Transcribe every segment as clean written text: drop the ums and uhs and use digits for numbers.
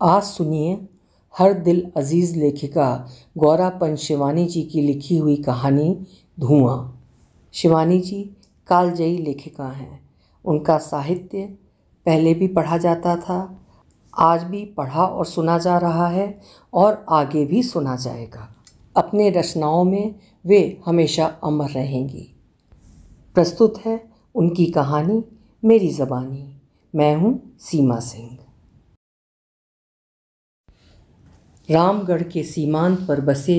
आज सुनिए हर दिल अजीज़ लेखिका गौरा पंत शिवानी जी की लिखी हुई कहानी धुआं। शिवानी जी कालजयी लेखिका हैं। उनका साहित्य पहले भी पढ़ा जाता था, आज भी पढ़ा और सुना जा रहा है और आगे भी सुना जाएगा। अपने रचनाओं में वे हमेशा अमर रहेंगी। प्रस्तुत है उनकी कहानी मेरी ज़बानी। मैं हूँ सीमा सिंह। रामगढ़ के सीमांत पर बसे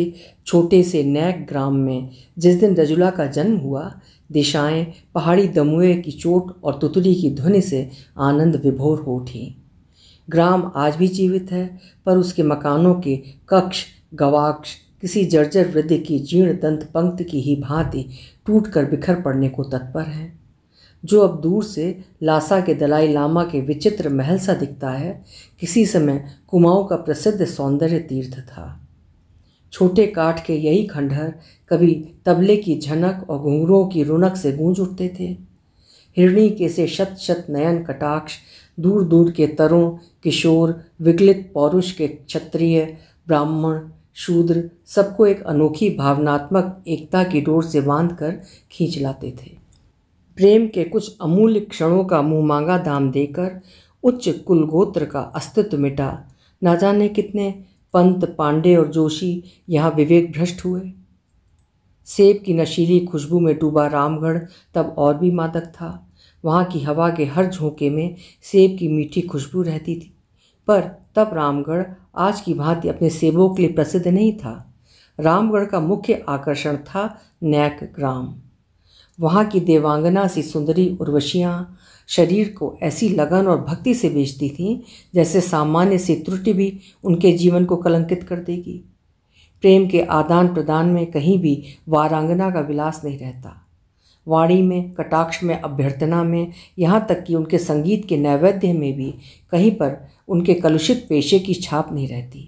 छोटे से नैक ग्राम में जिस दिन रजुला का जन्म हुआ, दिशाएं पहाड़ी दमुए की चोट और तुतली की ध्वनि से आनंद विभोर हो उठी। ग्राम आज भी जीवित है, पर उसके मकानों के कक्ष गवाक्ष किसी जर्जर वृद्ध की जीर्ण दंत पंक्ति की ही भांति टूटकर बिखर पड़ने को तत्पर हैं। जो अब दूर से लासा के दलाई लामा के विचित्र महल सा दिखता है, किसी समय कुमाऊं का प्रसिद्ध सौंदर्य तीर्थ था। छोटे काठ के यही खंडहर कभी तबले की झनक और घुंघरुओं की रुनक से गूंज उठते थे। हिरणी के से शत शत नयन कटाक्ष दूर दूर के तरुण किशोर विकलित पौरुष के क्षत्रिय ब्राह्मण शूद्र सबको एक अनोखी भावनात्मक एकता की डोर से बांधकर खींच लाते थे। प्रेम के कुछ अमूल्य क्षणों का मुँह मांगा दाम देकर उच्च कुलगोत्र का अस्तित्व मिटा। न जाने कितने पंत पांडे और जोशी यहाँ विवेक भ्रष्ट हुए। सेब की नशीली खुशबू में डूबा रामगढ़ तब और भी मादक था। वहाँ की हवा के हर झोंके में सेब की मीठी खुशबू रहती थी, पर तब रामगढ़ आज की भांति अपने सेबों के लिए प्रसिद्ध नहीं था। रामगढ़ का मुख्य आकर्षण था नैक ग्राम। वहाँ की देवांगना सी सुंदरी उर्वशियाँ शरीर को ऐसी लगन और भक्ति से बेचती थीं जैसे सामान्य सी त्रुटि भी उनके जीवन को कलंकित कर देगी। प्रेम के आदान प्रदान में कहीं भी वारांगना का विलास नहीं रहता। वाणी में, कटाक्ष में, अभ्यर्थना में, यहाँ तक कि उनके संगीत के नैवेद्य में भी कहीं पर उनके कलुषित पेशे की छाप नहीं रहती।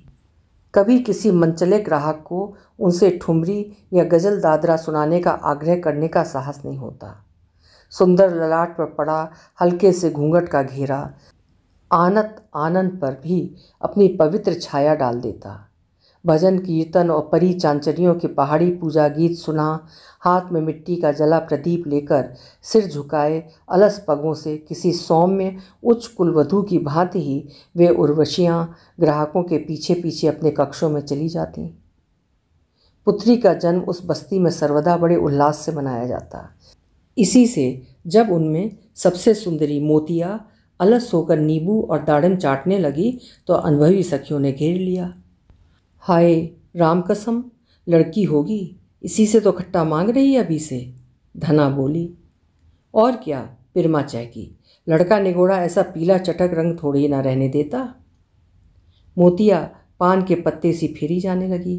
कभी किसी मनचले ग्राहक को उनसे ठुमरी या गज़ल दादरा सुनाने का आग्रह करने का साहस नहीं होता। सुंदर ललाट पर पड़ा हल्के से घूंघट का घेरा आनत आनंद पर भी अपनी पवित्र छाया डाल देता। भजन कीर्तन और परी चांचरियों के पहाड़ी पूजा गीत सुना, हाथ में मिट्टी का जला प्रदीप लेकर सिर झुकाए अलस पगों से किसी सौम्य उच्च कुलवधू की भांति ही वे उर्वशियाँ ग्राहकों के पीछे पीछे अपने कक्षों में चली जाती। पुत्री का जन्म उस बस्ती में सर्वदा बड़े उल्लास से मनाया जाता। इसी से जब उनमें सबसे सुंदरी मोतिया अलस होकर नींबू और दाड़म चाटने लगी तो अनुभवी सखियों ने घेर लिया। हाय राम कसम, लड़की होगी, इसी से तो खट्टा मांग रही है अभी से, धना बोली। और क्या, पिरमा चहकी, लड़का निगोड़ा ऐसा पीला चटक रंग थोड़ी ना रहने देता। मोतिया पान के पत्ते सी फेरी जाने लगी।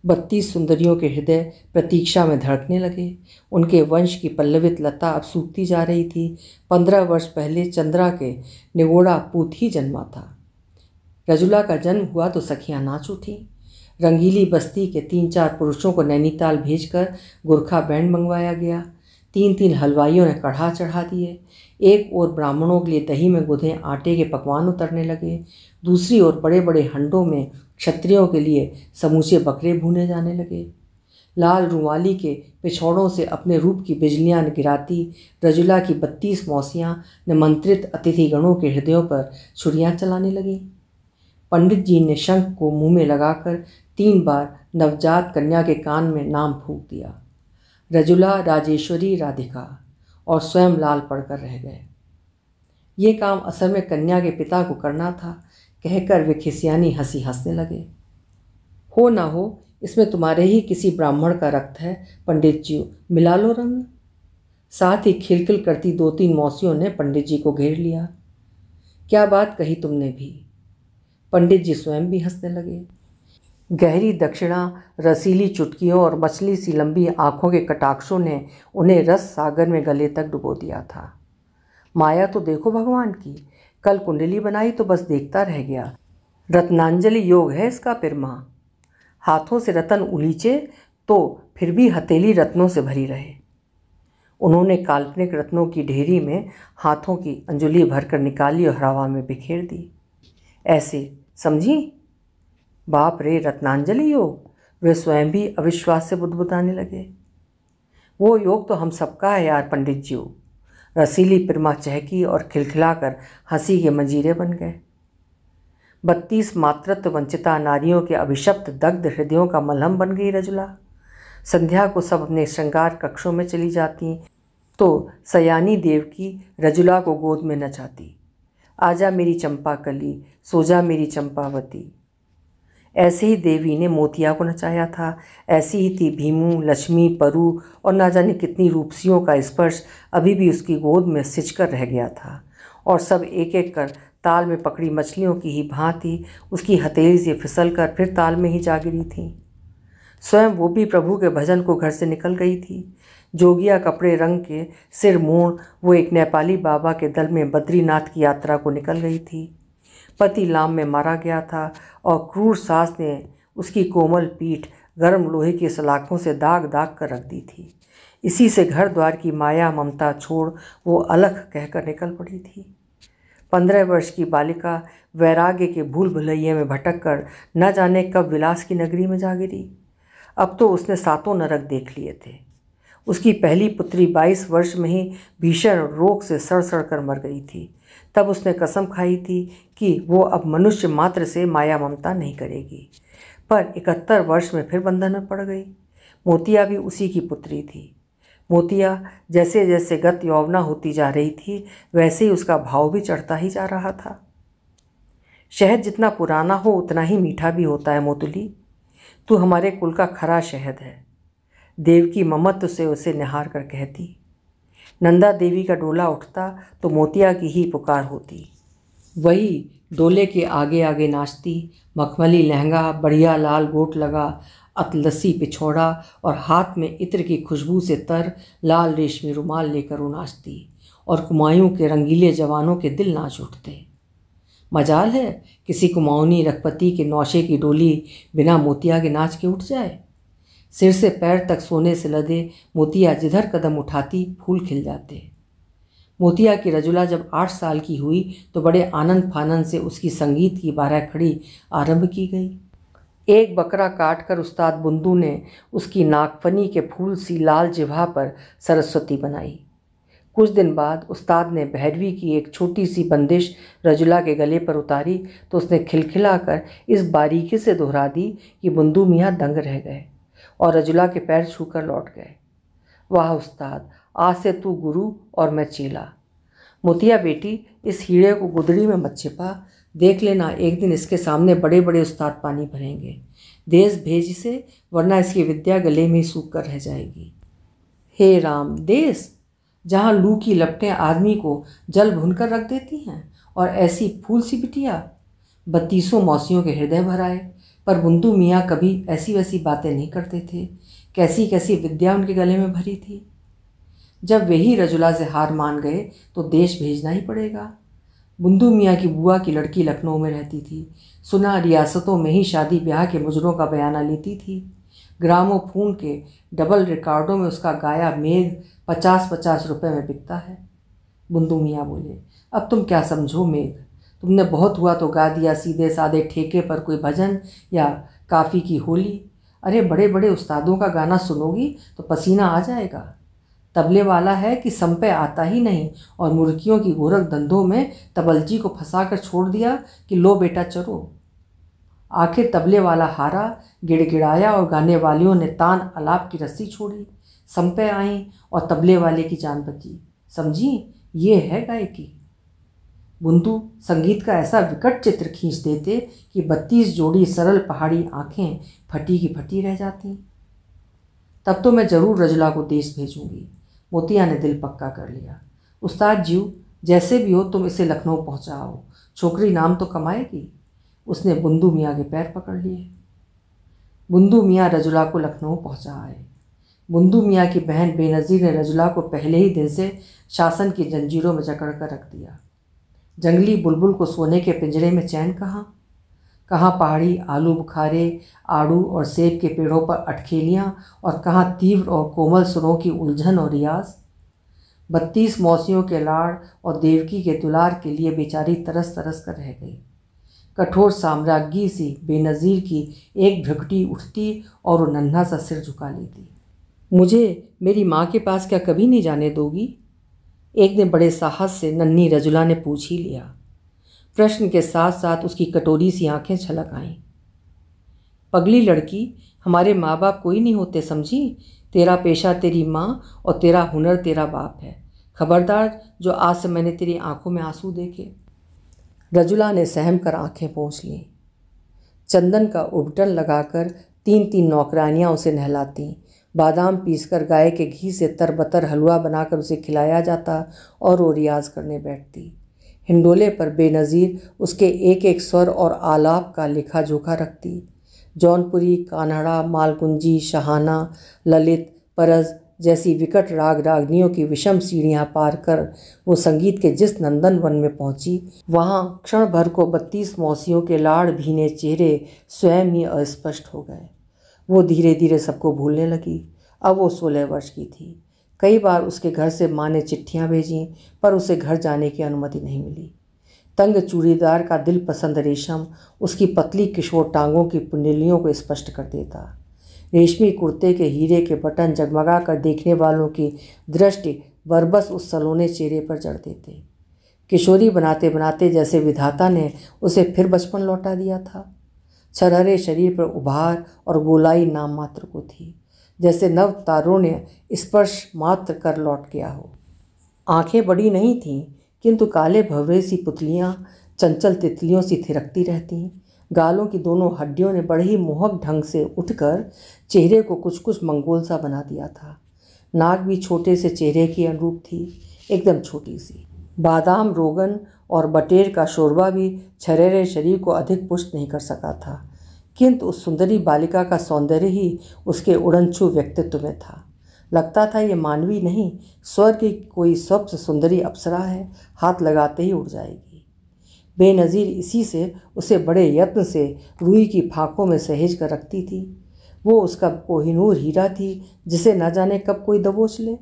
32 सुंदरियों के हृदय प्रतीक्षा में धड़कने लगे। उनके वंश की पल्लवित लता अब सूखती जा रही थी। 15 वर्ष पहले चंद्रा के निगोड़ा पूत ही जन्मा था। रजुला का जन्म हुआ तो सखियाँ नाच उठी। रंगीली बस्ती के 3-4 पुरुषों को नैनीताल भेजकर गोरखा बैंड मंगवाया गया। 3-3 हलवाइयों ने कढ़ा चढ़ा दिए। एक ओर ब्राह्मणों के लिए दही में गुधे आटे के पकवान उतरने लगे, दूसरी ओर बड़े बड़े हंडों में क्षत्रियों के लिए समूचे बकरे भूने जाने लगे। लाल रुमाली के पिछौड़ों से अपने रूप की बिजलियां गिराती रजुला की 32 मौसियाँ निमंत्रित अतिथिगणों के हृदयों पर छुरियाँ चलाने लगीं। पंडित जी ने शंख को मुंह में लगाकर 3 बार नवजात कन्या के कान में नाम फूंक दिया। रजुला, राजेश्वरी, राधिका, और स्वयं लाल पड़कर रह गए। ये काम असल में कन्या के पिता को करना था, कहकर वे खिसियानी हंसी हंसने लगे। हो ना हो, इसमें तुम्हारे ही किसी ब्राह्मण का रक्त है पंडित जी, मिला लो रंग। साथ ही खिलखिल करती 2-3 मौसियों ने पंडित जी को घेर लिया। क्या बात कही तुमने भी। पंडित जी स्वयं भी हंसने लगे। गहरी दक्षिणा, रसीली चुटकियों और मछली सी लंबी आंखों के कटाक्षों ने उन्हें रस सागर में गले तक डुबो दिया था। माया तो देखो भगवान की, कल कुंडली बनाई तो बस देखता रह गया। रत्नांजलि योग है इसका पिरमा। हाथों से रतन उलीचे तो फिर भी हथेली रत्नों से भरी रहे। उन्होंने काल्पनिक रत्नों की ढेरी में हाथों की अंजुली भरकर निकाली और हवा में बिखेर दी। ऐसे समझी? बाप रे, रत्नांजलि योग! वे स्वयं भी अविश्वास से बुदबुदाने लगे। वो योग तो हम सबका है यार पंडित जी। रसीली प्रमा चहकी और खिलखिलाकर हंसी के मंजीरे बन गए। 32 मातृत्व वंचिता नारियों के अभिशप्त दग्ध हृदयों का मलहम बन गई रजुला। संध्या को सब अपने श्रृंगार कक्षों में चली जाती तो सयानी देवकी रजुला को गोद में नचाती। आजा मेरी चंपा कली, सो जा मेरी चंपावती। ऐसे ही देवी ने मोतिया को नचाया था। ऐसी ही थी भीमू, लक्ष्मी, परू और ना जाने कितनी रूपसियों का स्पर्श अभी भी उसकी गोद में सिंचकर रह गया था। और सब एक एक कर ताल में पकड़ी मछलियों की ही भांति उसकी हथेली से फिसल कर फिर ताल में ही जा गिरी थीं। स्वयं वो भी प्रभु के भजन को घर से निकल गई थी। जोगिया कपड़े रंग के सिर मोड़ वो एक नेपाली बाबा के दल में बद्रीनाथ की यात्रा को निकल गई थी। पति लाम में मारा गया था और क्रूर सास ने उसकी कोमल पीठ गर्म लोहे की सलाखों से दाग दाग कर रख दी थी। इसी से घर द्वार की माया ममता छोड़ वो अलख कहकर निकल पड़ी थी। 15 वर्ष की बालिका वैराग्य के भूल भुलैये में भटक कर न जाने कब विलास की नगरी में जा गिरी। अब तो उसने 7 नरक देख लिए थे। उसकी पहली पुत्री 22 वर्ष में ही भीषण रोग से सड़ सड़ कर मर गई थी। तब उसने कसम खाई थी कि वो अब मनुष्य मात्र से माया ममता नहीं करेगी। पर 71 वर्ष में फिर बंधन में पड़ गई। मोतिया भी उसी की पुत्री थी। मोतिया जैसे जैसे गत यौवना होती जा रही थी वैसे ही उसका भाव भी चढ़ता ही जा रहा था। शहद जितना पुराना हो उतना ही मीठा भी होता है मोतुली। तू हमारे कुल का खरा शहद है। देवकी ममत्व से उसे निहार कर कहती। नंदा देवी का डोला उठता तो मोतिया की ही पुकार होती। वही डोले के आगे आगे नाचती, मखमली लहंगा, बढ़िया लाल गोट लगा अतलसी पिछोड़ा और हाथ में इत्र की खुशबू से तर लाल रेशमी रुमाल लेकर वो नाचती और कुमायूं के रंगीले जवानों के दिल नाच उठते। मजाल है किसी कुमाऊनी रखपति के नौशे की डोली बिना मोतिया के नाच के उठ जाए। सिर से पैर तक सोने से लदे मोतिया जिधर कदम उठाती फूल खिल जाते। मोतिया की रजुला जब 8 साल की हुई तो बड़े आनंद फानंद से उसकी संगीत की 12 खड़ी आरंभ की गई। एक बकरा काट कर उस्ताद बुंदू ने उसकी नागफनी के फूल सी लाल जिह्वा पर सरस्वती बनाई। कुछ दिन बाद उस्ताद ने भैरवी की एक छोटी सी बंदिश रजुला के गले पर उतारी तो उसने खिलखिला कर इस बारीकी से दोहरा दी कि बुंदू मियाँ दंग रह गए और रजुला के पैर छूकर लौट गए। वाह उस्ताद, आज से तू गुरु और मैं चेला। मोतिया बेटी, इस हीरे को गुदड़ी में मत छिपा। देख लेना एक दिन इसके सामने बड़े बड़े उस्ताद पानी भरेंगे। देश भेज इसे, वरना इसकी विद्या गले में ही सूख कर रह जाएगी। हे राम, देश जहाँ लू की लपटें आदमी को जल भुनकर रख देती हैं और ऐसी फूल सी बिटिया 32 मौसियों के हृदय भराए। पर बुंदू मियाँ कभी ऐसी वैसी बातें नहीं करते थे। कैसी कैसी विद्या उनके गले में भरी थी। जब वे ही रजुला से हार मान गए तो देश भेजना ही पड़ेगा। बुंदू मियाँ की बुआ की लड़की लखनऊ में रहती थी। सुना रियासतों में ही शादी ब्याह के मुजरों का बयाना लेती थी। ग्रामोफोन के डबल रिकॉर्डों में उसका गाया मेघ 50-50 रुपये में बिकता है। बुंदू मियाँ बोले, अब तुम क्या समझो मेघ, तुमने बहुत हुआ तो गा दिया सीधे साधे ठेके पर कोई भजन या काफ़ी की होली। अरे बड़े बड़े उस्तादों का गाना सुनोगी तो पसीना आ जाएगा। तबले वाला है कि संपे आता ही नहीं और मुर्गियों की गोरख धंधों में तबलजी को फंसा कर छोड़ दिया कि लो बेटा चरो। आखिर तबले वाला हारा, गिड़गिड़ाया और गाने वालियों ने तान अलाप की रस्सी छोड़ी। संपे आई और तबले वाले की जान बची। समझी, ये है गायकी। बुंदू संगीत का ऐसा विकट चित्र खींच देते कि 32 जोड़ी सरल पहाड़ी आंखें फटी की फटी रह जाती। तब तो मैं ज़रूर रजुला को देश भेजूंगी। मोतिया ने दिल पक्का कर लिया। उस्ताद जी, जैसे भी हो तुम इसे लखनऊ पहुंचाओ, छोकरी नाम तो कमाएगी। उसने बुंदू मियाँ के पैर पकड़ लिए। बुंदू मियाँ रजुला को लखनऊ पहुंचा आए। बुंदू मियाँ की बहन बेनज़ीर ने रजुला को पहले ही दिन से शासन की जंजीरों में जकड़ कर रख दिया। जंगली बुलबुल को सोने के पिंजरे में चैन कहाँ पहाड़ी आलू बुखारे, आड़ू और सेब के पेड़ों पर अटखेलियाँ और कहाँ तीव्र और कोमल सुरों की उलझन और रियाज। 32 मौसियों के लाड़ और देवकी के दुलार के लिए बेचारी तरस तरस कर रह गई। कठोर साम्राज्ञी सी बेनज़ीर की एक भ्रुकुटी उठती और वो नन्हा सा सिर झुका लेती। मुझे मेरी माँ के पास क्या कभी नहीं जाने दोगी? एक दिन बड़े साहस से नन्ही रजुला ने पूछ ही लिया। प्रश्न के साथ साथ उसकी कटोरी सी आंखें छलक आईं। पगली लड़की, हमारे माँ बाप कोई नहीं होते समझी। तेरा पेशा तेरी माँ और तेरा हुनर तेरा बाप है। खबरदार जो आज से मैंने तेरी आंखों में आंसू देखे। रजुला ने सहम कर आंखें पोंछ लीं। चंदन का उबटन लगाकर 3-3 नौकरानियाँ उसे नहलाती, बादाम पीसकर गाय के घी से तरबतर हलवा बनाकर उसे खिलाया जाता और वो रियाज करने बैठती। हिंडोले पर बेनज़ीर उसके एक एक स्वर और आलाप का लेखा जोखा रखती। जौनपुरी, कान्हड़ा, मालगुंजी, शहाना, ललित, परज जैसी विकट राग रागनियों की विषम सीढ़ियाँ पार कर वो संगीत के जिस नंदन वन में पहुंची, वहाँ क्षण भर को 32 मौसियों के लाड़ भीने चेहरे स्वयं ही अस्पष्ट हो गए। वो धीरे धीरे सबको भूलने लगी। अब वो 16 वर्ष की थी। कई बार उसके घर से माँ ने चिट्ठियाँ भेजीं, पर उसे घर जाने की अनुमति नहीं मिली। तंग चूड़ीदार का दिल पसंद रेशम उसकी पतली किशोर टांगों की पुंडलियों को स्पष्ट कर देता। रेशमी कुर्ते के हीरे के बटन जगमगा कर देखने वालों की दृष्टि बरबस उस सलोने चेहरे पर जड़ देते। किशोरी बनाते बनाते जैसे विधाता ने उसे फिर बचपन लौटा दिया था। छरहरे शरीर पर उभार और गोलाई नाम मात्र को थी, जैसे नव तारुण्य स्पर्श मात्र कर लौट गया हो। आंखें बड़ी नहीं थीं, किंतु काले भंवरे सी पुतलियाँ चंचल तितलियों सी थिरकती रहतीं। गालों की दोनों हड्डियों ने बड़े ही मोहक ढंग से उठकर चेहरे को कुछ कुछ मंगोल सा बना दिया था। नाक भी छोटे से चेहरे की अनुरूप थी, एकदम छोटी सी। बादाम, रोगन और बटेर का शोरबा भी छरेरे शरीर को अधिक पुष्ट नहीं कर सका था, किंतु उस सुंदरी बालिका का सौंदर्य ही उसके उड़नछू व्यक्तित्व में था। लगता था ये मानवी नहीं, स्वर्ग की कोई सबसे सुंदरी अप्सरा है, हाथ लगाते ही उड़ जाएगी। बेनज़ीर इसी से उसे बड़े यत्न से रूई की फाँकों में सहेज कर रखती थी। वो उसका कोहिनूर हीरा थी, जिसे न जाने कब कोई दबोच ले।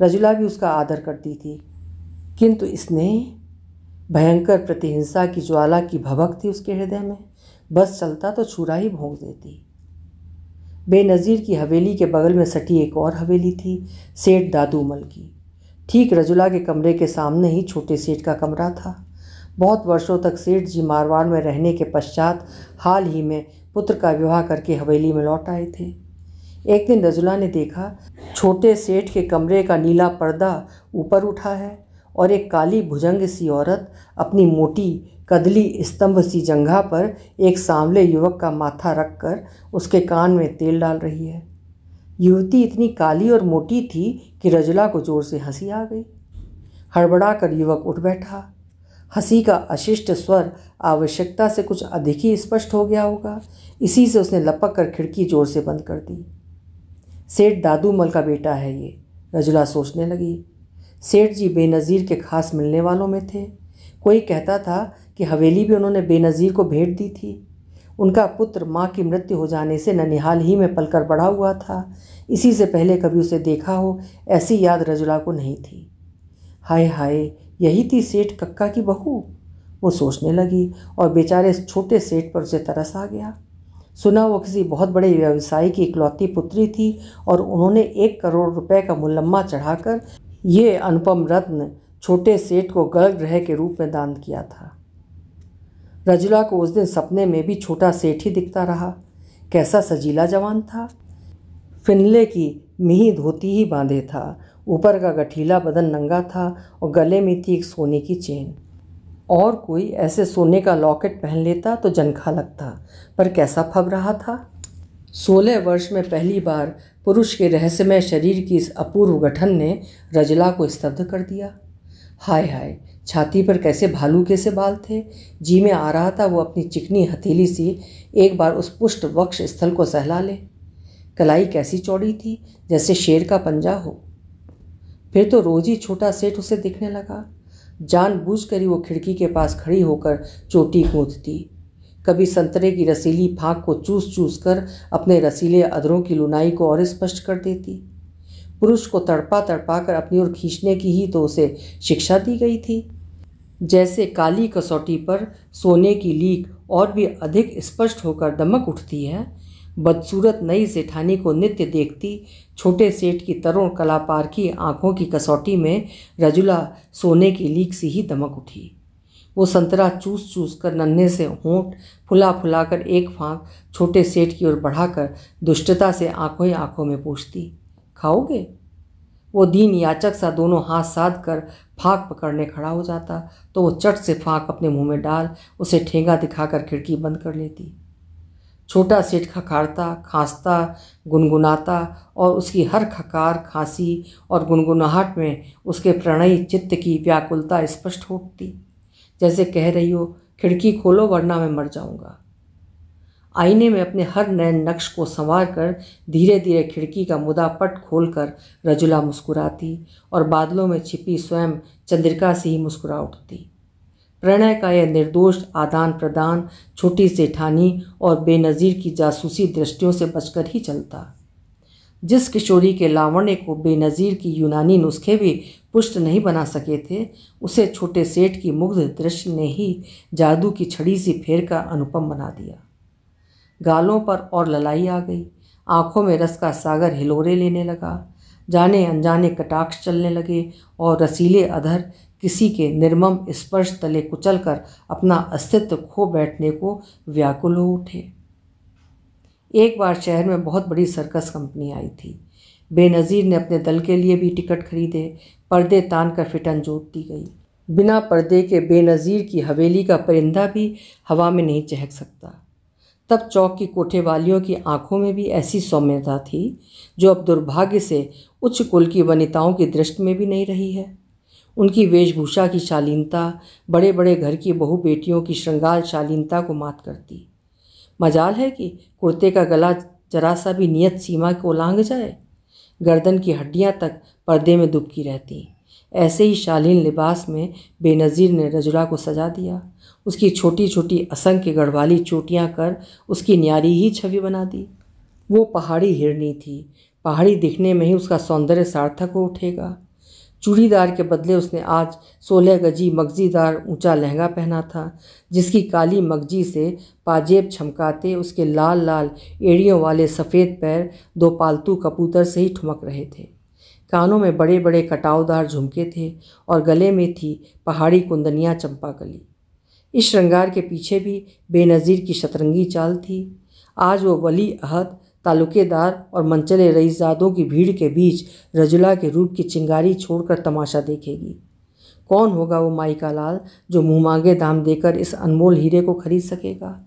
रजुला भी उसका आदर करती थी, किंतु स्नेह, भयंकर प्रतिहिंसा की ज्वाला की भभक थी उसके हृदय में। बस चलता तो छुरा ही भोंक देती। बेनज़ीर की हवेली के बगल में सटी एक और हवेली थी, सेठ दादूमल की। ठीक रजुला के कमरे के सामने ही छोटे सेठ का कमरा था। बहुत वर्षों तक सेठ जी मारवाड़ में रहने के पश्चात हाल ही में पुत्र का विवाह करके हवेली में लौट आए थे। एक दिन रजुला ने देखा छोटे सेठ के कमरे का नीला पर्दा ऊपर उठा है और एक काली भुजंग सी औरत अपनी मोटी कदली स्तंभ सी जंघा पर एक सांवले युवक का माथा रखकर उसके कान में तेल डाल रही है। युवती इतनी काली और मोटी थी कि रजुला को जोर से हंसी आ गई। हड़बड़ा कर युवक उठ बैठा। हंसी का अशिष्ट स्वर आवश्यकता से कुछ अधिक ही स्पष्ट हो गया होगा, इसी से उसने लपक कर खिड़की जोर से बंद कर दी। सेठ दादूमल का बेटा है ये, रजुला सोचने लगी। सेठ जी बेनज़ीर के खास मिलने वालों में थे। कोई कहता था कि हवेली भी उन्होंने बेनज़ीर को भेंट दी थी। उनका पुत्र माँ की मृत्यु हो जाने से ननिहाल ही में पलकर बड़ा हुआ था। इसी से पहले कभी उसे देखा हो ऐसी याद रजुला को नहीं थी। हाय हाय, यही थी सेठ कक्का की बहू, वो सोचने लगी और बेचारे छोटे सेठ पर उसे तरस आ गया। सुना वो किसी बहुत बड़े व्यवसायी की इकलौती पुत्री थी और उन्होंने 1 करोड़ रुपए का मुलम्मा चढ़ाकर ये अनुपम रत्न छोटे सेठ को गर्भगृह के रूप में दान किया था। रजुला को उस दिन सपने में भी छोटा सेठ ही दिखता रहा। कैसा सजीला जवान था। फिनले की मिही धोती ही बांधे था, ऊपर का गठीला बदन नंगा था और गले में थी एक सोने की चेन। और कोई ऐसे सोने का लॉकेट पहन लेता तो जनखा लगता, पर कैसा फब रहा था। 16 वर्ष में पहली बार पुरुष के रहस्यमय शरीर की इस अपूर्व गठन ने रजुला को स्तब्ध कर दिया। हाय हाय, छाती पर कैसे भालू से बाल थे। जी में आ रहा था वो अपनी चिकनी हथेली सी एक बार उस पुष्ट वक्ष स्थल को सहला ले। कलाई कैसी चौड़ी थी, जैसे शेर का पंजा हो। फिर तो रोज ही छोटा सेठ उसे दिखने लगा। जानबूझकर ही वो खिड़की के पास खड़ी होकर चोटी गूंथती। कभी संतरे की रसीली फाँक को चूस चूस कर अपने रसीले अधरों की लुनाई को और स्पष्ट कर देती। पुरुष को तड़पा तड़पा कर अपनी ओर खींचने की ही तो उसे शिक्षा दी गई थी। जैसे काली कसौटी पर सोने की लीक और भी अधिक स्पष्ट होकर दमक उठती है, बदसूरत नई सेठानी को नित्य देखती छोटे सेठ की तरुण कलापारखी आंखों की कसौटी में रजुला सोने की लीक सी ही दमक उठी। वो संतरा चूस चूस कर नन्हे से होंठ फुला फुलाकर एक फांक छोटे सेठ की ओर बढ़ाकर दुष्टता से आंखों ही आंखों में पूछती, खाओगे? वो दीन याचक सा दोनों हाथ साध कर फांक पकड़ने खड़ा हो जाता तो वो चट से फांक अपने मुंह में डाल उसे ठेंगा दिखाकर खिड़की बंद कर लेती। छोटा सेठ खखाड़ता, खांसता, गुनगुनाता और उसकी हर खकार, खांसी और गुनगुनाहट में उसके प्रणयी चित्त की व्याकुलता स्पष्ट होती, जैसे कह रही हो, खिड़की खोलो वरना मैं मर जाऊंगा। आईने में अपने हर नए नक्श को संवार कर धीरे धीरे खिड़की का मुदा पट खोलकर रजुला मुस्कुराती और बादलों में छिपी स्वयं चंद्रिका से ही मुस्कुरा उठती। प्रणय का यह निर्दोष आदान प्रदान छोटी सेठानी और बेनज़ीर की जासूसी दृष्टियों से बचकर ही चलता। जिस किशोरी के लावण्य को बेनज़ीर की यूनानी नुस्खे भी पुष्ट नहीं बना सके थे, उसे छोटे सेठ की मुग्ध दृष्टि ने ही जादू की छड़ी सी फेर का अनुपम बना दिया। गालों पर और ललाई आ गई, आंखों में रस का सागर हिलोरे लेने लगा, जाने अनजाने कटाक्ष चलने लगे और रसीले अधर किसी के निर्मम स्पर्श तले कुचल कर अपना अस्तित्व खो बैठने को व्याकुल हो उठे। एक बार शहर में बहुत बड़ी सर्कस कंपनी आई थी। बेनज़ीर ने अपने दल के लिए भी टिकट खरीदे, पर्दे तान कर फिटन जोत दी गई। बिना पर्दे के बेनज़ीर की हवेली का परिंदा भी हवा में नहीं चहक सकता। तब चौक की कोठे वालियों की आंखों में भी ऐसी सौम्यता थी जो अब दुर्भाग्य से उच्च कुल की वनिताओं की दृष्टि में भी नहीं रही है। उनकी वेशभूषा की शालीनता बड़े बड़े घर की बहू बेटियों की श्रृंगार शालीनता को मात करती। मजाल है कि कुर्ते का गला जरा सा भी नियत सीमा को लांघ जाए, गर्दन की हड्डियां तक पर्दे में दुबकी रहती। ऐसे ही शालीन लिबास में बेनज़ीर ने रजुला को सजा दिया। उसकी छोटी छोटी असंख्य गढ़वाली चोटियां कर उसकी न्यारी ही छवि बना दी। वो पहाड़ी हिरनी थी, पहाड़ी दिखने में ही उसका सौंदर्य सार्थक हो उठेगा। चूड़ीदार के बदले उसने आज 16 गजी मगजीदार ऊंचा लहंगा पहना था, जिसकी काली मगजी से पाजेब छमकाते उसके लाल लाल एड़ियों वाले सफ़ेद पैर दो पालतू कबूतर से ही ठुमक रहे थे। कानों में बड़े बड़े कटावदार झुमके थे और गले में थी पहाड़ी कुंदनियाँ चंपाकली। इस श्रृंगार के पीछे भी बेनज़ीर की शतरंगी चाल थी। आज वो वली अहद, तालुकेदार और मनचले रईसजादों की भीड़ के बीच रजुला के रूप की चिंगारी छोड़कर तमाशा देखेगी। कौन होगा वो माई का लाल जो मुँह मांगे दाम देकर इस अनमोल हीरे को खरीद सकेगा?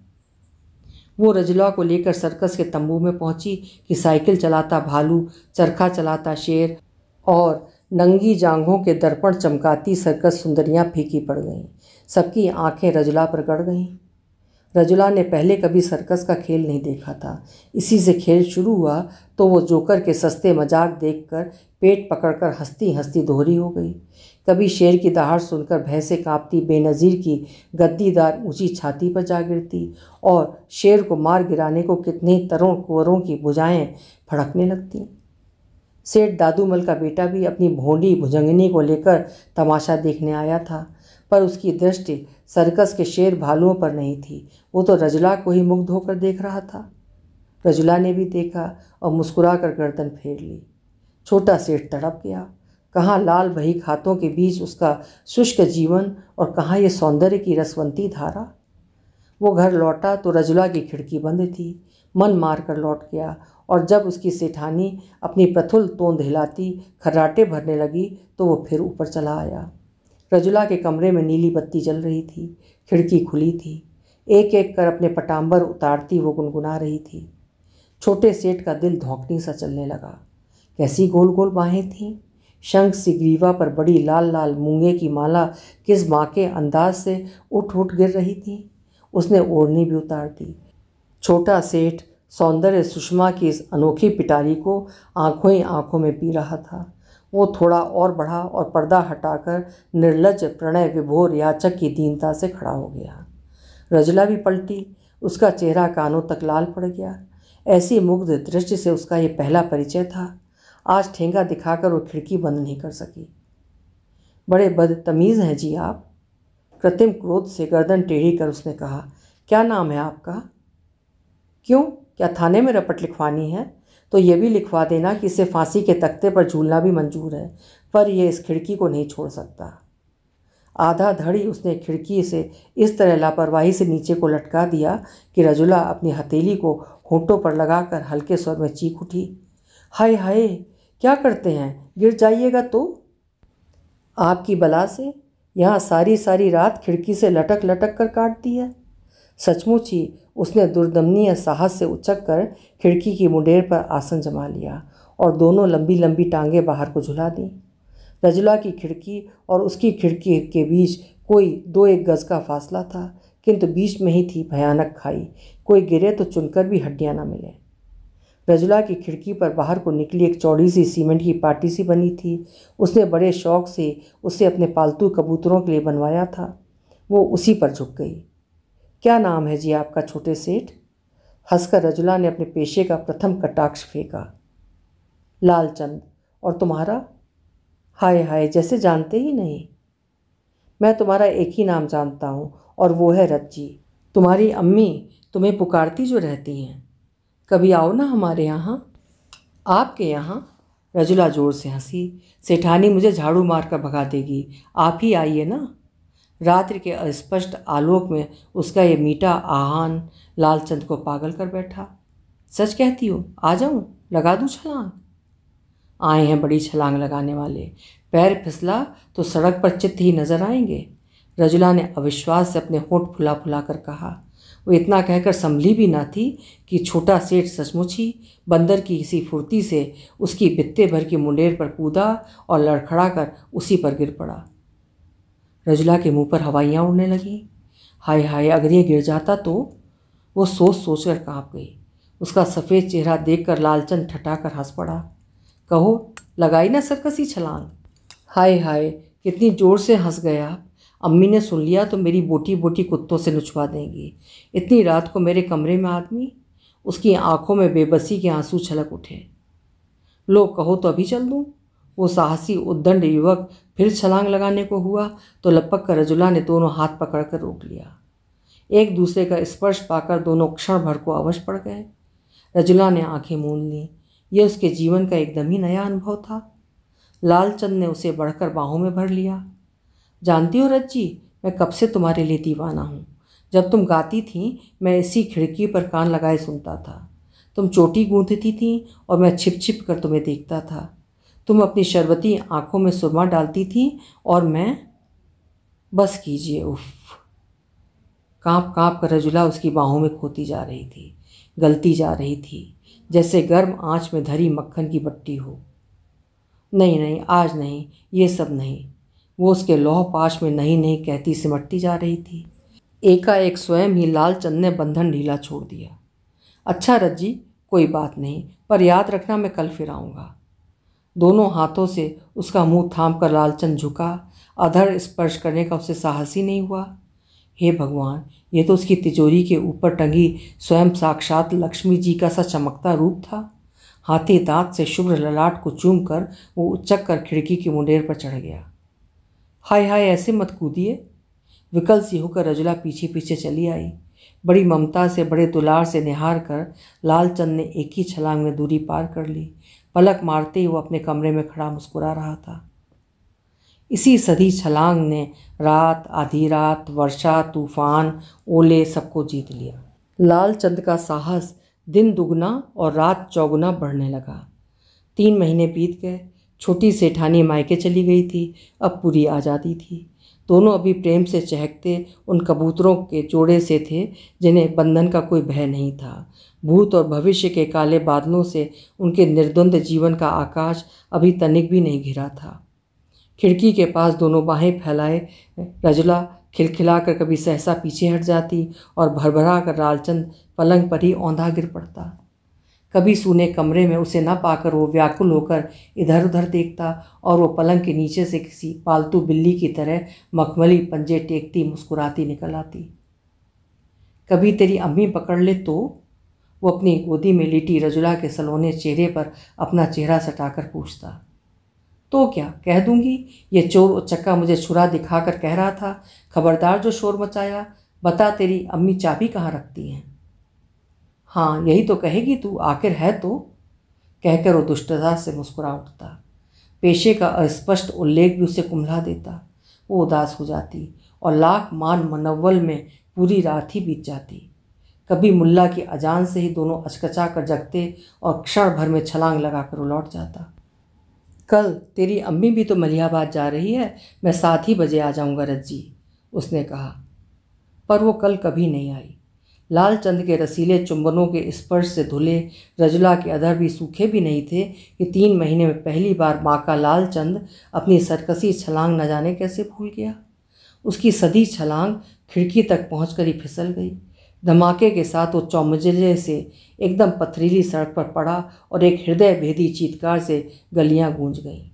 वो रजुला को लेकर सर्कस के तंबू में पहुंची कि साइकिल चलाता भालू, चरखा चलाता शेर और नंगी जांघों के दर्पण चमकाती सर्कस सुंदरियां फीकी पड़ गईं। सबकी आंखें रजुला पर गड़ गईं। रजुला ने पहले कभी सर्कस का खेल नहीं देखा था। इसी से खेल शुरू हुआ तो वो जोकर के सस्ते मजाक देखकर पेट पकड़कर हंसती हंसती दोहरी हो गई। कभी शेर की दहाड़ सुनकर भय से कांपती बेनज़ीर की गद्दीदार ऊंची छाती पर जा गिरती और शेर को मार गिराने को कितने तरुण कुंवरों की भुजाएं फड़कने लगती। सेठ दादूमल का बेटा भी अपनी भोंडी भुजंगनी को लेकर तमाशा देखने आया था, पर उसकी दृष्टि सर्कस के शेर भालुओं पर नहीं थी। वो तो रजुला को ही मुग्ध होकर देख रहा था। रजुला ने भी देखा और मुस्कुरा कर गर्दन फेर ली। छोटा सेठ तड़प गया। कहाँ लाल बही खातों के बीच उसका शुष्क जीवन और कहाँ ये सौंदर्य की रसवंती धारा। वो घर लौटा तो रजुला की खिड़की बंद थी। मन मार कर लौट गया और जब उसकी सेठानी अपनी प्रफुल्ल तोंद हिलाती खर्राटे भरने लगी तो वो फिर ऊपर चला आया। रजुला के कमरे में नीली बत्ती जल रही थी, खिड़की खुली थी। एक एक कर अपने पटांबर उतारती वो गुनगुना रही थी। छोटे सेठ का दिल धौंकनी सा चलने लगा। कैसी गोल गोल बाहें थीं। शंख सी ग्रीवा पर बड़ी लाल लाल मूंगे की माला किस माँ के अंदाज से उठ उठ गिर रही थी। उसने ओढ़नी भी उतार दी। छोटा सेठ सौंदर्य सुषमा की इस अनोखी पिटारी को आंखों ही आंखों में पी रहा था। वो थोड़ा और बढ़ा और पर्दा हटाकर निर्लज्ज प्रणय विभोर याचक की दीनता से खड़ा हो गया। रजुला भी पलटी। उसका चेहरा कानों तक लाल पड़ गया। ऐसी मुग्ध दृष्टि से उसका ये पहला परिचय था। आज ठेंगा दिखाकर वो खिड़की बंद नहीं कर सकी। बड़े बदतमीज़ हैं जी आप। कृत्रिम क्रोध से गर्दन टेढ़ी कर उसने कहा, क्या नाम है आपका? क्यों, क्या थाने में रपट लिखवानी है? तो ये भी लिखवा देना कि इसे फांसी के तख्ते पर झूलना भी मंजूर है, पर यह इस खिड़की को नहीं छोड़ सकता। आधा धड़ ही उसने खिड़की से इस तरह लापरवाही से नीचे को लटका दिया कि रजुला अपनी हथेली को होठों पर लगाकर हल्के स्वर में चीख उठी, हाय हाय, क्या करते हैं, गिर जाइएगा तो। आपकी बला से यहाँ सारी सारी रात खिड़की से लटक लटक कर काट दी है। सचमुच ही उसने दुर्दमनीय साहस से उछक कर खिड़की की मुंडेर पर आसन जमा लिया और दोनों लंबी लंबी टांगें बाहर को झुला दी। रजुला की खिड़की और उसकी खिड़की के बीच कोई 2-1 गज का फासला था, किंतु बीच में ही थी भयानक खाई, कोई गिरे तो चुनकर भी हड्डियां न मिले। रजुला की खिड़की पर बाहर को निकली एक चौड़ी सी सीमेंट की पाटी सी बनी थी। उसने बड़े शौक से उसे अपने पालतू कबूतरों के लिए बनवाया था। वो उसी पर झुक गई। क्या नाम है जी आपका छोटे सेठ? हंसकर रजुला ने अपने पेशे का प्रथम कटाक्ष फेंका। लालचंद। और तुम्हारा? हाय हाय, जैसे जानते ही नहीं। मैं तुम्हारा एक ही नाम जानता हूँ और वो है रज्जी। तुम्हारी अम्मी तुम्हें पुकारती जो रहती हैं। कभी आओ ना हमारे यहाँ। आपके यहाँ? रजुला जोर से हंसी। सेठानी मुझे झाड़ू मार कर भगा देगी, आप ही आइए ना। रात्रि के अस्पष्ट आलोक में उसका ये मीठा आह्वान लालचंद को पागल कर बैठा। सच कहती हो, आ जाऊं, लगा दूं छलांग? आए हैं बड़ी छलांग लगाने वाले, पैर फिसला तो सड़क पर चित्त ही नजर आएंगे। रजुला ने अविश्वास से अपने होंठ फुला फुला कर कहा। वो इतना कहकर संभली भी ना थी कि छोटा सेठ सचमुच ही बंदर की इसी फुर्ती से उसकी बित्ते भर की मुंडेर पर कूदा और लड़खड़ा कर उसी पर गिर पड़ा। रजुला के मुंह पर हवाइयाँ उड़ने लगीं। हाय हाय, अगर ये गिर जाता तो। वो सोच सोच कर काँप गई। उसका सफ़ेद चेहरा देखकर लालचंद ठठाकर हंस पड़ा। कहो, लगाई ना सर्कसी छलांग? हाय हाय, कितनी जोर से हंस गए आप। अम्मी ने सुन लिया तो मेरी बोटी बोटी कुत्तों से नुचवा देंगी। इतनी रात को मेरे कमरे में आदमी। उसकी आंखों में बेबसी के आंसू छलक उठे। लो, कहो तो अभी चल दूँ। वो साहसी उद्दंड युवक फिर छलांग लगाने को हुआ तो लपक कर रजुला ने दोनों हाथ पकड़कर रोक लिया। एक दूसरे का स्पर्श पाकर दोनों क्षण भर को अवश पड़ गए। रजुला ने आंखें मूंद लीं। यह उसके जीवन का एकदम ही नया अनुभव था। लालचंद ने उसे बढ़कर बाहों में भर लिया। जानती हो रज्जी, मैं कब से तुम्हारे लिए दीवाना हूँ। जब तुम गाती थीं मैं इसी खिड़की पर कान लगाए सुनता था। तुम चोटी गूंथती थीं और मैं छिप छिप कर तुम्हें देखता था। तुम अपनी शरबती आंखों में सुरमा डालती थीं और मैं। बस कीजिए, उफ। काँप काँप कर रजुला उसकी बाहों में खोती जा रही थी, गलती जा रही थी, जैसे गर्म आंच में धरी मक्खन की बट्टी हो। नहीं नहीं, आज नहीं, ये सब नहीं। वो उसके लौह पाश में नहीं नहीं कहती सिमटती जा रही थी। एकाएक स्वयं ही लालचंद ने बंधन ढीला छोड़ दिया। अच्छा रज्जी, कोई बात नहीं, पर याद रखना मैं कल फिर आऊँगा। दोनों हाथों से उसका मुंह थाम कर लालचंद झुका। अधर स्पर्श करने का उसे साहस ही नहीं हुआ। हे भगवान, ये तो उसकी तिजोरी के ऊपर टंगी स्वयं साक्षात लक्ष्मी जी का सा चमकता रूप था। हाथी दांत से शुभ्र ललाट को चूम कर वो उचक कर खिड़की की मुंडेर पर चढ़ गया। हाय हाय, ऐसे मत कूदिए। विकल सी होकर रजुला पीछे पीछे चली आई। बड़ी ममता से, बड़े दुलार से निहार कर लालचंद ने एक ही छलांग में दूरी पार कर ली। पलक मारते ही वो अपने कमरे में खड़ा मुस्कुरा रहा था। इसी सधी छलांग ने रात, आधी रात, वर्षा, तूफान, ओले सबको जीत लिया। लालचंद का साहस दिन दुगना और रात चौगुना बढ़ने लगा। 3 महीने बीत गए। छोटी सेठानी मायके चली गई थी। अब पूरी आज़ादी थी। दोनों अभी प्रेम से चहकते उन कबूतरों के जोड़े से थे जिन्हें बंधन का कोई भय नहीं था। भूत और भविष्य के काले बादलों से उनके निर्द्वंद जीवन का आकाश अभी तनिक भी नहीं घिरा था। खिड़की के पास दोनों बाहें फैलाए रजुला खिलखिलाकर कभी सहसा पीछे हट जाती और भरभरा कर लालचंद पलंग पर ही औंधा गिर पड़ता। कभी सूने कमरे में उसे न पाकर वो व्याकुल होकर इधर उधर देखता और वो पलंग के नीचे से किसी पालतू बिल्ली की तरह मखमली पंजे टेकती मुस्कुराती निकल आती। कभी तेरी अम्मी पकड़ ले तो। वो अपनी गोदी में लेटी रजुला के सलोने चेहरे पर अपना चेहरा सटाकर पूछता। तो क्या कह दूंगी, ये चोर उचक्का मुझे छुरा दिखाकर कह रहा था, खबरदार जो शोर मचाया, बता तेरी अम्मी चाबी कहाँ रखती हैं। हाँ यही तो कहेगी तू, आखिर है तो, कहकर वो दुष्टता से मुस्कुरा उठता। पेशे का अस्पष्ट उल्लेख भी उसे कुम्हला देता। वो उदास हो जाती और लाख मान मनव्वल में पूरी रात ही बीत जाती। कभी मुल्ला की अजान से ही दोनों अचकचा कर जगते और क्षण भर में छलांग लगाकर वो लौट जाता। कल तेरी अम्मी भी तो मलिहाबाद जा रही है, मैं 7 ही बजे आ जाऊंगा रज्जी, उसने कहा। पर वो कल कभी नहीं आई। लालचंद के रसीले चुंबनों के स्पर्श से धुले रजुला के अधर भी सूखे भी नहीं थे कि 3 महीने में पहली बार माँ का लालचंद अपनी सरकसी छलांग न जाने कैसे भूल गया। उसकी सदी छलांग खिड़की तक पहुंचकर ही फिसल गई। धमाके के साथ वो चौमजले से एकदम पथरीली सड़क पर पड़ा और एक हृदय भेदी चीत्कार से गलियां गूंज गईं।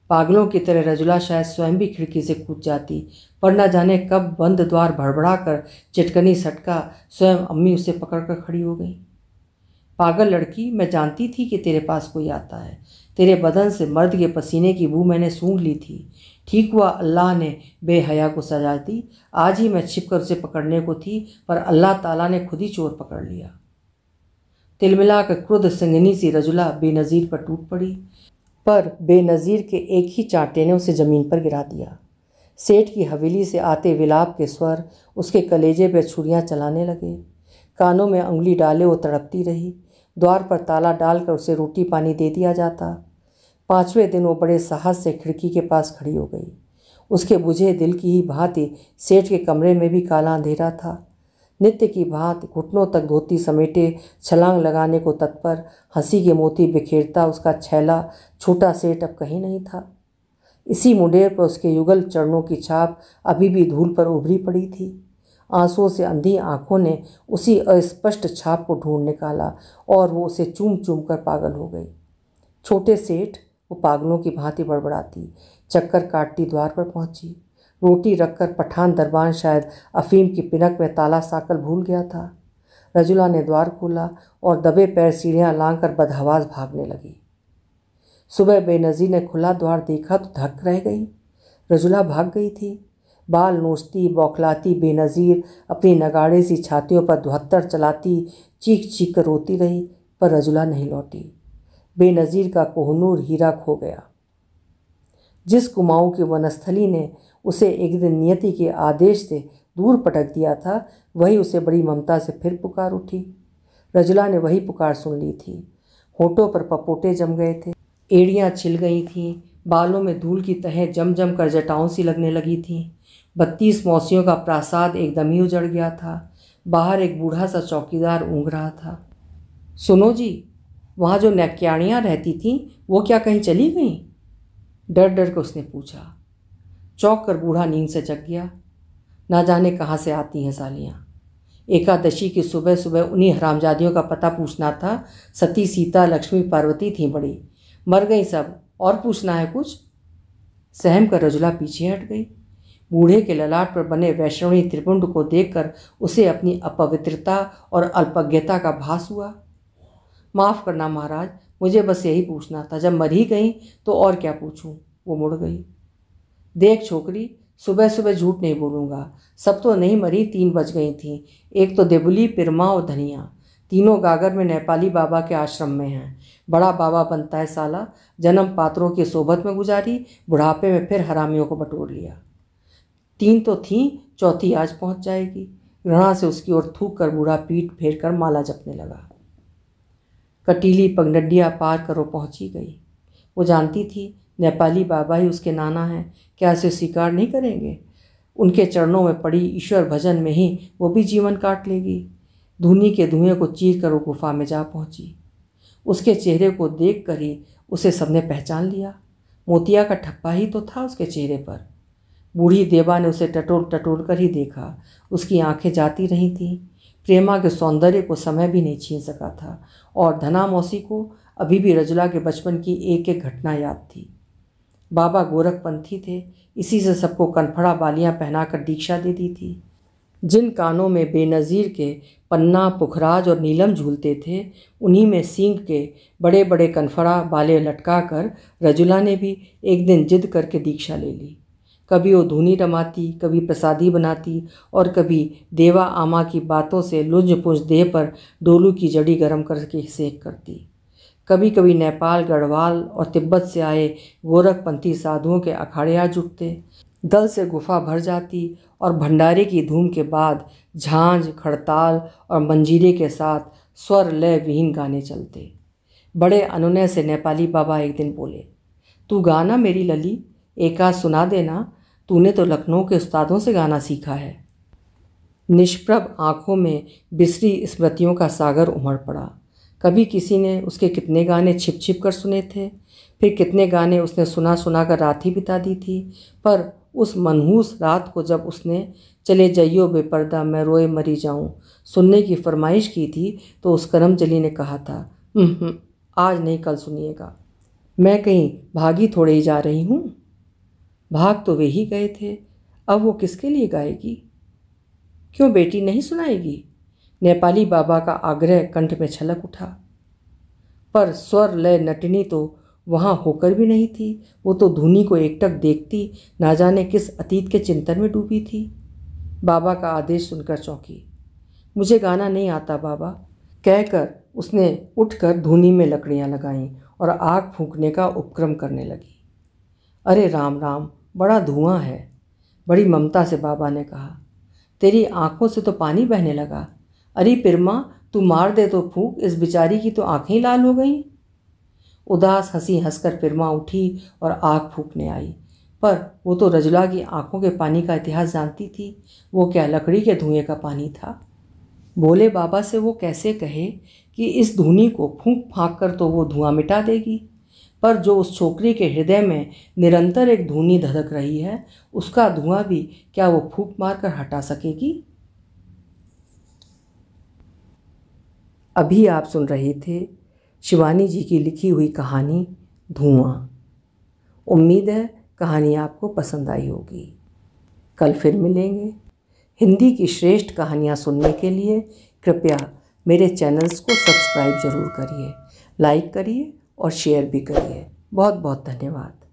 पागलों की तरह रजुला शायद स्वयं भी खिड़की से कूद जाती, पर न जाने कब बंद द्वार भड़बड़ा कर चिटकनी सटका, स्वयं अम्मी उसे पकड़कर खड़ी हो गई। पागल लड़की, मैं जानती थी कि तेरे पास कोई आता है। तेरे बदन से मर्द के पसीने की बू मैंने सूंघ ली थी। ठीक हुआ अल्लाह ने बेहया को सजा दी। आज ही मैं छिपकर उसे पकड़ने को थी, पर अल्लाह ताला ने खुद ही चोर पकड़ लिया। तिलमिला कर क्रुद्ध सिंगनी सी रजुला बेनज़ीर पर टूट पड़ी, पर बेनज़ीर के एक ही चांटे ने उसे ज़मीन पर गिरा दिया। सेठ की हवेली से आते विलाप के स्वर उसके कलेजे पर छुरियां चलाने लगे। कानों में उंगली डाले वो तड़पती रही। द्वार पर ताला डालकर उसे रोटी पानी दे दिया जाता। 5वें दिन वो बड़े साहस से खिड़की के पास खड़ी हो गई। उसके बुझे दिल की ही भांति सेठ के कमरे में भी काला अंधेरा था। नित्य की भांति घुटनों तक धोती समेटे छलांग लगाने को तत्पर, हंसी के मोती बिखेरता उसका छैला छोटा सेठ अब कहीं नहीं था। इसी मुंडेर पर उसके युगल चरणों की छाप अभी भी धूल पर उभरी पड़ी थी। आंसुओं से अंधी आंखों ने उसी अस्पष्ट छाप को ढूंढ निकाला और वो उसे चूम चूम कर पागल हो गई। छोटे सेठ, वो पागलों की भांति बड़बड़ाती चक्कर काटती द्वार पर पहुंची। रोटी रखकर पठान दरबान शायद अफीम की पिनक में ताला साकल भूल गया था। रजुला ने द्वार खोला और दबे पैर सीढ़ियां लांघकर बदहवास भागने लगी। सुबह बेनज़ीर ने खुला द्वार देखा तो धक रह गई। रजुला भाग गई थी। बाल नोचती बौखलाती बेनज़ीर अपनी नगाड़े सी छातियों पर दुहत्तर चलाती चीख चीख कर रोती रही, पर रजुला नहीं लौटी। बेनज़ीर का कोहनूर हीरा खो गया। जिस कुमाऊं की वनस्थली ने उसे एक दिन नियति के आदेश से दूर पटक दिया था, वही उसे बड़ी ममता से फिर पुकार उठी। रजुला ने वही पुकार सुन ली थी। होठों पर पपोटे जम गए थे, एड़ियाँ छिल गई थीं, बालों में धूल की तहें जम जम कर जटाओं सी लगने लगी थीं। 32 मौसियों का प्रासाद एकदम ही उजड़ गया था। बाहर एक बूढ़ा सा चौकीदार ऊँघ रहा था। सुनो जी, वहाँ जो नैक्याणियाँ रहती थीं वो क्या कहीं चली गईं? डर डर कर उसने पूछा। चौंक कर बूढ़ा नींद से जग गया। ना जाने कहाँ से आती हैं सालियाँ। एकादशी की सुबह सुबह उन्हीं हरामजादियों का पता पूछना था। सती सीता लक्ष्मी पार्वती थीं बड़ी, मर गई सब, और पूछना है कुछ? सहम कर रजुला पीछे हट गई। बूढ़े के ललाट पर बने वैष्णवी त्रिपुंड को देखकर उसे अपनी अपवित्रता और अल्पज्ञता का भास हुआ। माफ़ करना महाराज, मुझे बस यही पूछना था। जब मर ही गई तो और क्या पूछूं? वो मुड़ गई। देख छोकरी, सुबह सुबह झूठ नहीं बोलूँगा। सब तो नहीं मरी, 3 बज गई थीं। एक तो देबुली, पिरमा और धनिया, तीनों गागर में नेपाली बाबा के आश्रम में हैं। बड़ा बाबा बनता है साला। जन्म पात्रों की सोबत में गुजारी, बुढ़ापे में फिर हरामियों को बटोर लिया। 3 तो थीं, चौथी आज पहुंच जाएगी। घृणा से उसकी ओर थूक कर बूढ़ा पीठ फेर कर माला जपने लगा। कटीली पगडंडियाँ पार कर वो पहुँची गई। वो जानती थी नेपाली बाबा ही उसके नाना हैं, क्या इसे स्वीकार नहीं करेंगे? उनके चरणों में पड़ी ईश्वर भजन में ही वो भी जीवन काट लेगी। धुनी के धुएं को चीर कर वो गुफा में जा पहुंची। उसके चेहरे को देख कर ही उसे सबने पहचान लिया। मोतिया का ठप्पा ही तो था उसके चेहरे पर। बूढ़ी देवा ने उसे टटोल टटोल कर ही देखा। उसकी आंखें जाती रही थीं। प्रेमा के सौंदर्य को समय भी नहीं छीन सका था, और धना मौसी को अभी भी रजुला के बचपन की एक एक घटना याद थी। बाबा गोरखपंथी थे, इसी से सबको कनफड़ा बालियाँ पहनाकर दीक्षा दे दी थी। जिन कानों में बेनज़ीर के पन्ना, पुखराज और नीलम झूलते थे, उन्हीं में सींग के बड़े बड़े कनफड़ा बाले लटका कर रजुला ने भी एक दिन जिद करके दीक्षा ले ली। कभी वो धूनी रमाती, कभी प्रसादी बनाती और कभी देवा आमा की बातों से लुंज पुंज देह पर डोलू की जड़ी गर्म करके सेक करती। कभी कभी नेपाल, गढ़वाल और तिब्बत से आए गोरखपंथी साधुओं के अखाड़े आ जुटते, दल से गुफा भर जाती और भंडारे की धूम के बाद झांझ, खड़ताल और मंजीरे के साथ स्वर लय विहीन गाने चलते। बड़े अनुनय से नेपाली बाबा एक दिन बोले, तू गाना मेरी लली, एक आध सुना देना, तूने तो लखनऊ के उस्तादों से गाना सीखा है। निष्प्रभ आंखों में बिसरी स्मृतियों का सागर उमड़ पड़ा। कभी किसी ने उसके कितने गाने छिप छिप कर सुने थे, फिर कितने गाने उसने सुना सुना कर रात ही बिता दी थी। पर उस मनहूस रात को जब उसने चले जाइयो बेपर्दा मैं रोए मरी जाऊं सुनने की फरमाइश की थी, तो उस करमजली ने कहा था, आज नहीं कल सुनिएगा, मैं कहीं भागी थोड़े ही जा रही हूँ। भाग तो वे ही गए थे, अब वो किसके लिए गाएगी? क्यों बेटी नहीं सुनाएगी? नेपाली बाबा का आग्रह कंठ में छलक उठा। पर स्वर लय नटनी तो वहाँ होकर भी नहीं थी। वो तो धुनी को एकटक देखती, ना जाने किस अतीत के चिंतन में डूबी थी। बाबा का आदेश सुनकर चौंकी। मुझे गाना नहीं आता बाबा, कहकर उसने उठकर धुनी में लकड़ियाँ लगाईं और आग फूंकने का उपक्रम करने लगी। अरे राम राम, बड़ा धुआं है, बड़ी ममता से बाबा ने कहा। तेरी आंखों से तो पानी बहने लगा। अरे पिरमा, तू मार दे तो फूंक, इस बेचारी की तो आंखें ही लाल हो गईं। उदास हंसी हंसकर पिरमा उठी और आग फूंकने आई। पर वो तो रजुला की आंखों के पानी का इतिहास जानती थी। वो क्या लकड़ी के धुएं का पानी था? बोले बाबा से वो कैसे कहे कि इस धुनी को फूंक फांक कर तो वो धुआं मिटा देगी, पर जो उस छोकरी के हृदय में निरंतर एक धुनी धधक रही है, उसका धुआं भी क्या वो फूंक मार कर हटा सकेगी? अभी आप सुन रहे थे शिवानी जी की लिखी हुई कहानी धुआं। उम्मीद है कहानी आपको पसंद आई होगी। कल फिर मिलेंगे। हिंदी की श्रेष्ठ कहानियाँ सुनने के लिए कृपया मेरे चैनल्स को सब्सक्राइब ज़रूर करिए, लाइक करिए और शेयर भी करिए। बहुत बहुत धन्यवाद।